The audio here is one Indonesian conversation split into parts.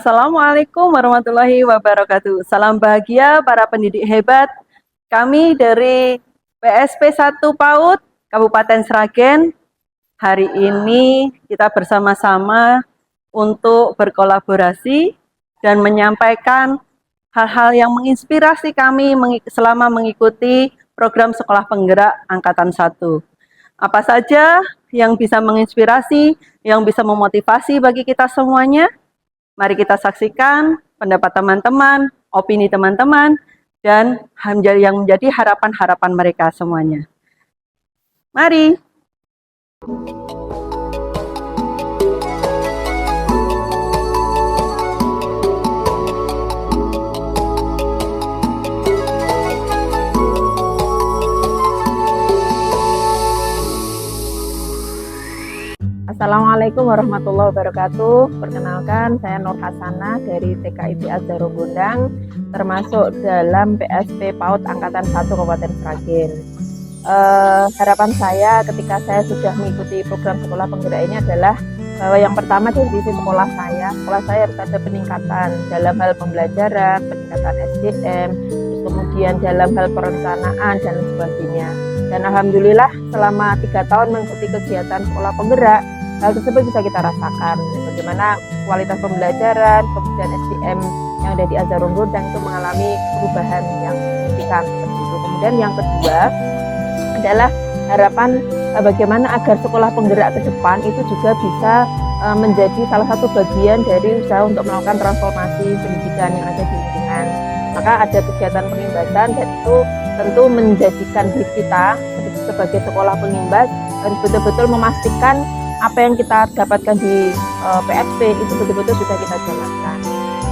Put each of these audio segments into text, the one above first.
Assalamualaikum warahmatullahi wabarakatuh. Salam bahagia para pendidik hebat. Kami dari PSP 1 PAUD Kabupaten Sragen. Hari ini kita bersama-sama untuk berkolaborasi dan menyampaikan hal-hal yang menginspirasi kami selama mengikuti program Sekolah Penggerak Angkatan 1. Apa saja yang bisa menginspirasi, yang bisa memotivasi bagi kita semuanya? Mari kita saksikan pendapat teman-teman, opini teman-teman, dan yang menjadi harapan-harapan mereka semuanya. Mari. Assalamualaikum warahmatullahi wabarakatuh. Perkenalkan, saya Nur Hasanah dari TKIP Azharul Gondang, termasuk dalam PSP PAUD Angkatan 1 Kabupaten Sragen. Harapan saya ketika saya sudah mengikuti program Sekolah Penggerak ini adalah bahwa yang pertama dari sisi sekolah saya harus ada peningkatan dalam hal pembelajaran, peningkatan SDM, terus kemudian dalam hal perencanaan dan sebagainya. Dan alhamdulillah selama 3 tahun mengikuti kegiatan Sekolah Penggerak, hal tersebut bisa kita rasakan bagaimana kualitas pembelajaran, kemudian SDM yang ada di Azharul Gondang itu mengalami perubahan yang signifikan seperti itu. Kemudian yang kedua adalah harapan bagaimana agar Sekolah Penggerak ke depan itu juga bisa menjadi salah satu bagian dari usaha untuk melakukan transformasi pendidikan yang ada di lingkungan. Maka ada kegiatan pengimbatan dan itu tentu menjadikan diri kita sebagai sekolah pengimbas harus betul-betul memastikan apa yang kita dapatkan di PSP itu betul-betul sudah kita jalankan.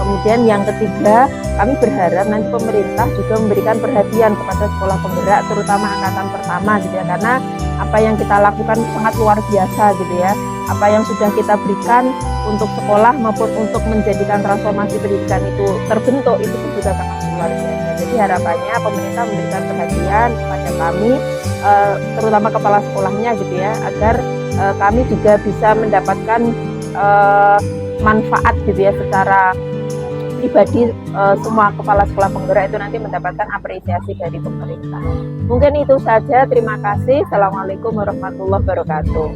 Kemudian yang ketiga, kami berharap nanti pemerintah juga memberikan perhatian kepada Sekolah Penggerak, terutama angkatan pertama gitu ya, karena apa yang kita lakukan sangat luar biasa gitu ya. Apa yang sudah kita berikan untuk sekolah maupun untuk menjadikan transformasi pendidikan itu terbentuk itu juga sangat luar biasa. Jadi harapannya pemerintah memberikan perhatian kepada kami, terutama kepala sekolahnya gitu ya, agar kami juga bisa mendapatkan manfaat gitu ya secara pribadi. Semua kepala sekolah penggerak itu nanti mendapatkan apresiasi dari pemerintah. Mungkin itu saja, terima kasih. Assalamualaikum warahmatullahi wabarakatuh.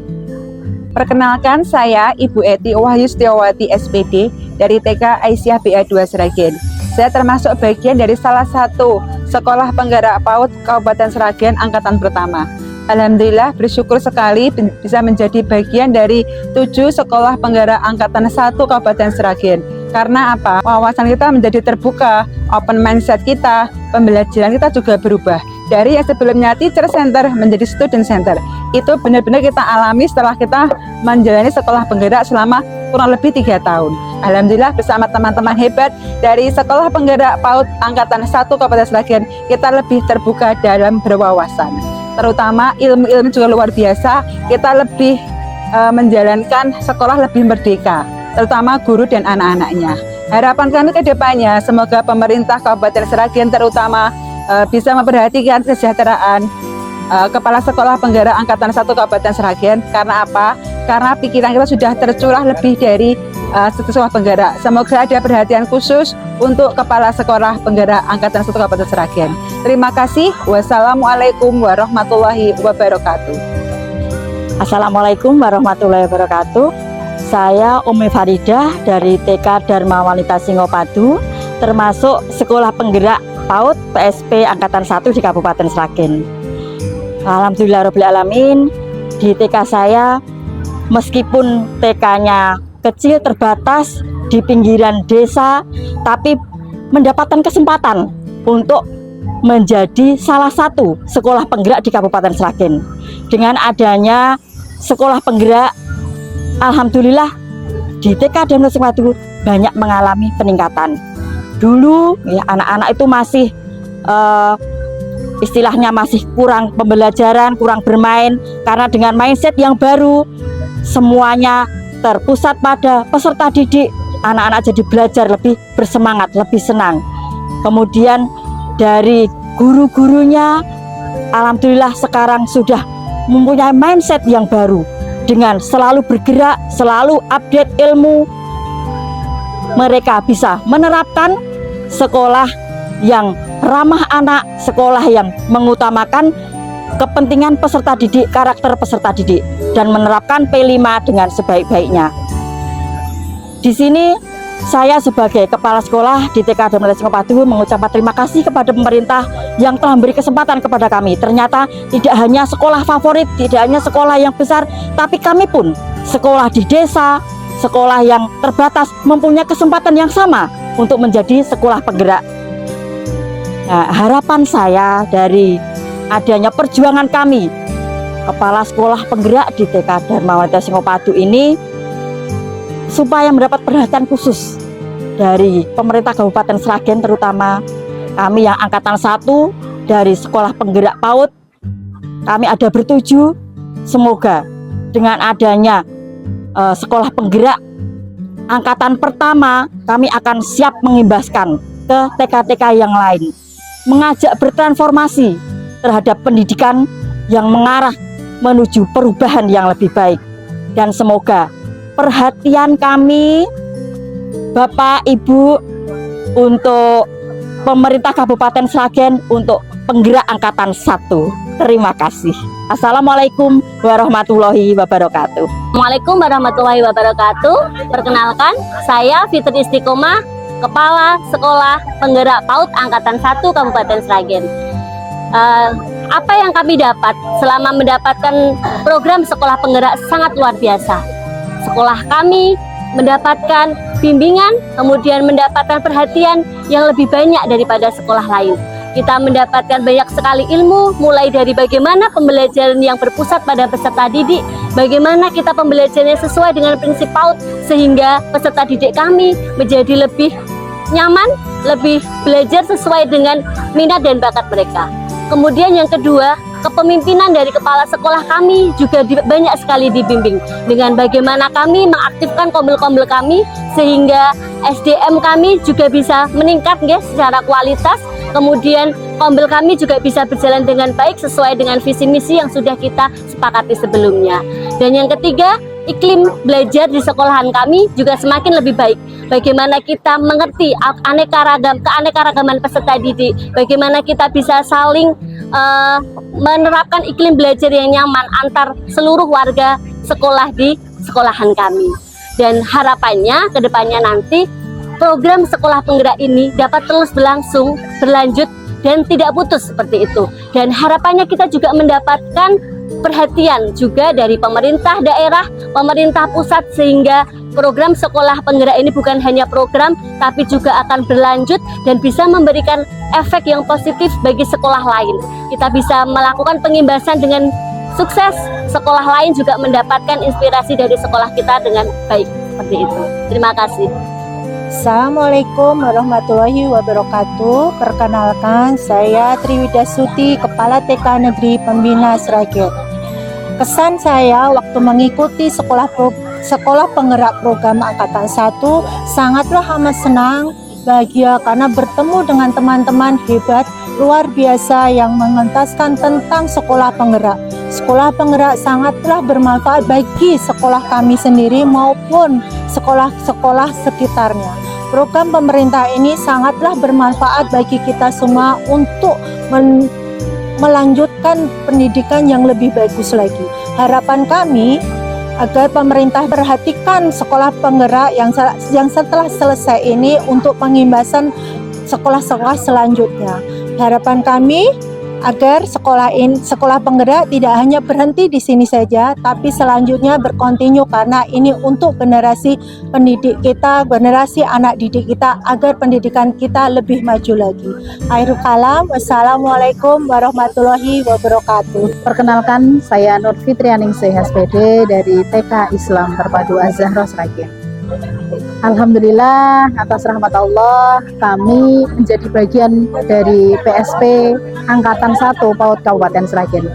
Perkenalkan, saya Ibu Eti Wahyu Setiawati SPD dari TK Aisyah BA2 Sragen. Saya termasuk bagian dari salah satu Sekolah Penggerak PAUD Kabupaten Sragen Angkatan Pertama. Alhamdulillah bersyukur sekali bisa menjadi bagian dari 7 Sekolah Penggerak Angkatan 1 Kabupaten Sragen. Karena apa? Wawasan kita menjadi terbuka, open mindset kita, pembelajaran kita juga berubah. Dari yang sebelumnya teacher center menjadi student center. Itu benar-benar kita alami setelah kita menjalani sekolah penggerak selama kurang lebih 3 tahun. Alhamdulillah bersama teman-teman hebat dari Sekolah Penggerak PAUD Angkatan 1 Kabupaten Sragen, kita lebih terbuka dalam berwawasan. Terutama ilmu-ilmu juga luar biasa, kita lebih menjalankan sekolah lebih merdeka, terutama guru dan anak-anaknya. Harapan kami ke depannya, semoga pemerintah Kabupaten Sragen terutama bisa memperhatikan kesejahteraan Kepala Sekolah Penggerak Angkatan 1 Kabupaten Sragen. Karena apa? Karena pikiran kita sudah tercurah lebih dari sekolah penggerak. Semoga ada perhatian khusus untuk Kepala Sekolah Penggerak Angkatan 1 Kabupaten Sragen. Terima kasih. Wassalamualaikum warahmatullahi wabarakatuh. Assalamualaikum warahmatullahi wabarakatuh. Saya Umi Faridah dari TK Dharma Wanita Singopadu, termasuk Sekolah Penggerak PAUD PSP Angkatan 1 di Kabupaten Sragen. Alhamdulillahirrahmanirrahim, di TK saya meskipun TK-nya kecil terbatas di pinggiran desa, tapi mendapatkan kesempatan untuk menjadi salah satu sekolah penggerak di Kabupaten Sragen. Dengan adanya sekolah penggerak, alhamdulillah di TK Dharma Singopadu banyak mengalami peningkatan. Dulu ya anak-anak itu masih istilahnya masih kurang pembelajaran, kurang bermain, karena dengan mindset yang baru semuanya terpusat pada peserta didik. Anak-anak jadi belajar lebih bersemangat, lebih senang. Kemudian dari guru-gurunya, alhamdulillah sekarang sudah mempunyai mindset yang baru dengan selalu bergerak, selalu update ilmu, mereka bisa menerapkan sekolah yang ramah anak, sekolah yang mengutamakan kepentingan peserta didik, karakter peserta didik, dan menerapkan P5 dengan sebaik-baiknya. Di sini saya sebagai kepala sekolah di TK Darmawati Singopadu mengucapkan terima kasih kepada pemerintah yang telah memberi kesempatan kepada kami. Ternyata tidak hanya sekolah favorit, tidak hanya sekolah yang besar, tapi kami pun sekolah di desa, sekolah yang terbatas mempunyai kesempatan yang sama untuk menjadi sekolah penggerak. Nah, harapan saya dari adanya perjuangan kami kepala sekolah penggerak di TK Darmawati Singopadu ini supaya mendapat perhatian khusus dari pemerintah Kabupaten Sragen, terutama kami yang angkatan 1 dari sekolah penggerak PAUD. Kami ada bertuju, semoga dengan adanya sekolah penggerak angkatan pertama, kami akan siap mengimbaskan ke TK-TK yang lain, mengajak bertransformasi terhadap pendidikan yang mengarah menuju perubahan yang lebih baik. Dan semoga perhatian kami Bapak Ibu untuk pemerintah Kabupaten Sragen untuk penggerak angkatan 1. Terima kasih. Assalamualaikum warahmatullahi wabarakatuh. Assalamualaikum warahmatullahi wabarakatuh. Perkenalkan, saya Fitri Istiqomah, Kepala Sekolah Penggerak PAUD Angkatan 1 Kabupaten Sragen. Apa yang kami dapat selama mendapatkan program sekolah penggerak sangat luar biasa. Sekolah kami mendapatkan bimbingan, kemudian mendapatkan perhatian yang lebih banyak daripada sekolah lain. Kita mendapatkan banyak sekali ilmu, mulai dari bagaimana pembelajaran yang berpusat pada peserta didik, bagaimana kita pembelajarannya sesuai dengan prinsip PAUD, sehingga peserta didik kami menjadi lebih nyaman, lebih belajar sesuai dengan minat dan bakat mereka. Kemudian yang kedua, kepemimpinan dari kepala sekolah kami juga banyak sekali dibimbing dengan bagaimana kami mengaktifkan kombel-kombel kami sehingga SDM kami juga bisa meningkat secara kualitas. Kemudian kombel kami juga bisa berjalan dengan baik sesuai dengan visi misi yang sudah kita sepakati sebelumnya. Dan yang ketiga, iklim belajar di sekolahan kami juga semakin lebih baik. Bagaimana kita mengerti keanekaragaman peserta didik, bagaimana kita bisa saling menerapkan iklim belajar yang nyaman antar seluruh warga sekolah di sekolahan kami. Dan harapannya kedepannya nanti program sekolah penggerak ini dapat terus berlanjut dan tidak putus seperti itu. Dan harapannya kita juga mendapatkan perhatian juga dari pemerintah daerah, pemerintah pusat, sehingga program sekolah penggerak ini bukan hanya program tapi juga akan berlanjut dan bisa memberikan efek yang positif bagi sekolah lain. Kita bisa melakukan pengimbasan dengan sukses, sekolah lain juga mendapatkan inspirasi dari sekolah kita dengan baik seperti itu. Terima kasih. Assalamualaikum warahmatullahi wabarakatuh. Perkenalkan, saya Triwidasuti, Kepala TK Negeri Pembina Sragen. Kesan saya waktu mengikuti sekolah penggerak program angkatan 1 sangatlah amat senang, bahagia karena bertemu dengan teman-teman hebat luar biasa yang mengentaskan tentang sekolah penggerak. Sekolah penggerak sangatlah bermanfaat bagi sekolah kami sendiri maupun sekolah-sekolah sekitarnya. Program pemerintah ini sangatlah bermanfaat bagi kita semua untuk melanjutkan pendidikan yang lebih bagus lagi. Harapan kami agar pemerintah perhatikan sekolah penggerak yang setelah selesai ini untuk pengimbasan sekolah-sekolah selanjutnya. Harapan kami agar sekolah penggerak tidak hanya berhenti di sini saja, tapi selanjutnya berkontinu karena ini untuk generasi pendidik kita, generasi anak didik kita agar pendidikan kita lebih maju lagi. Akhirul kalam, wassalamualaikum warahmatullahi wabarakatuh. Perkenalkan, saya Nur Fitrianingsih SPD dari TK Islam Terpadu Az-Zahra Sragen. Alhamdulillah, atas rahmat Allah kami menjadi bagian dari PSP Angkatan 1 PAUD Kabupaten Sragen.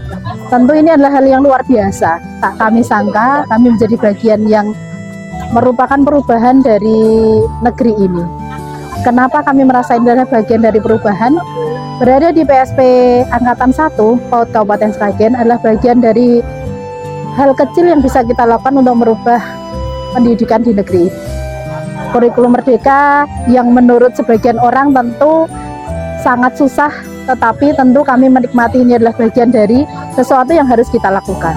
Tentu ini adalah hal yang luar biasa. Tak kami sangka kami menjadi bagian yang merupakan perubahan dari negeri ini. Kenapa kami merasa ini adalah bagian dari perubahan? Berada di PSP Angkatan 1 PAUD Kabupaten Sragen adalah bagian dari hal kecil yang bisa kita lakukan untuk merubah pendidikan di negeri ini. Kurikulum Merdeka yang menurut sebagian orang tentu sangat susah, tetapi tentu kami menikmati ini adalah bagian dari sesuatu yang harus kita lakukan.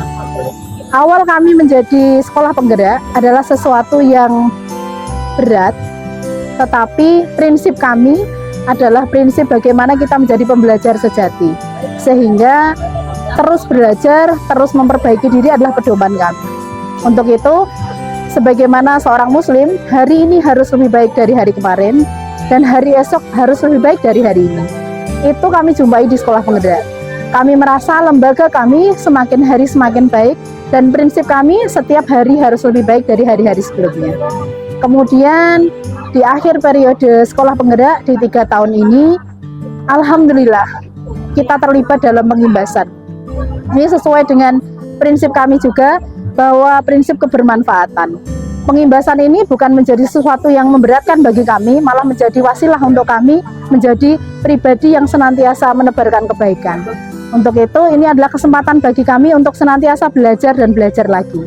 Awal kami menjadi sekolah penggerak adalah sesuatu yang berat, tetapi prinsip kami adalah prinsip bagaimana kita menjadi pembelajar sejati. Sehingga terus belajar, terus memperbaiki diri adalah pedoman kami. Untuk itu, sebagaimana seorang muslim, hari ini harus lebih baik dari hari kemarin, dan hari esok harus lebih baik dari hari ini. Itu kami jumpai di sekolah penggerak. Kami merasa lembaga kami semakin hari semakin baik, dan prinsip kami setiap hari harus lebih baik dari hari-hari sebelumnya. Kemudian di akhir periode sekolah penggerak di 3 tahun ini, alhamdulillah kita terlibat dalam pengimbasan. Ini sesuai dengan prinsip kami juga, bahwa prinsip kebermanfaatan. Pengimbasan ini bukan menjadi sesuatu yang memberatkan bagi kami, malah menjadi wasilah untuk kami menjadi pribadi yang senantiasa menebarkan kebaikan. Untuk itu, ini adalah kesempatan bagi kami untuk senantiasa belajar dan belajar lagi.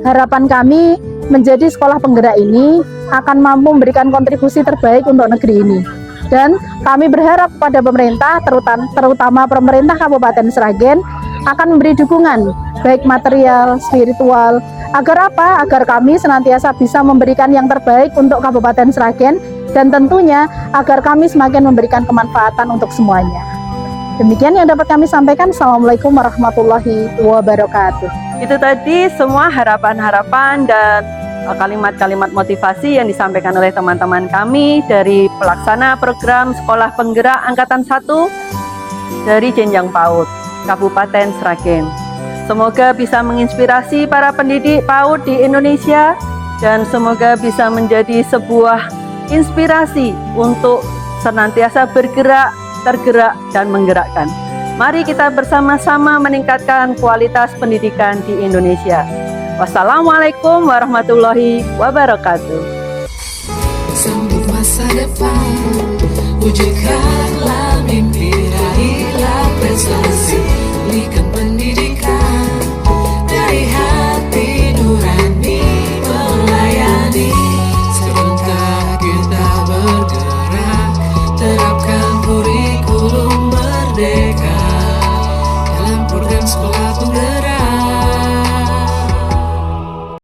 Harapan kami menjadi sekolah penggerak ini akan mampu memberikan kontribusi terbaik untuk negeri ini. Dan kami berharap pada pemerintah, terutama pemerintah Kabupaten Sragen, akan memberi dukungan, baik material, spiritual, agar apa? Agar kami senantiasa bisa memberikan yang terbaik untuk Kabupaten Sragen, dan tentunya agar kami semakin memberikan kemanfaatan untuk semuanya. Demikian yang dapat kami sampaikan. Assalamualaikum warahmatullahi wabarakatuh. Itu tadi semua harapan-harapan dan kalimat-kalimat motivasi yang disampaikan oleh teman-teman kami dari pelaksana program Sekolah Penggerak Angkatan 1 dari jenjang PAUD Kabupaten Sragen. Semoga bisa menginspirasi para pendidik PAUD di Indonesia, dan semoga bisa menjadi sebuah inspirasi untuk senantiasa bergerak, tergerak, dan menggerakkan. Mari kita bersama-sama meningkatkan kualitas pendidikan di Indonesia. Wassalamualaikum warahmatullahi wabarakatuh. Sambut masa depan, wujudkanlah mimpi, raihlah prestasi.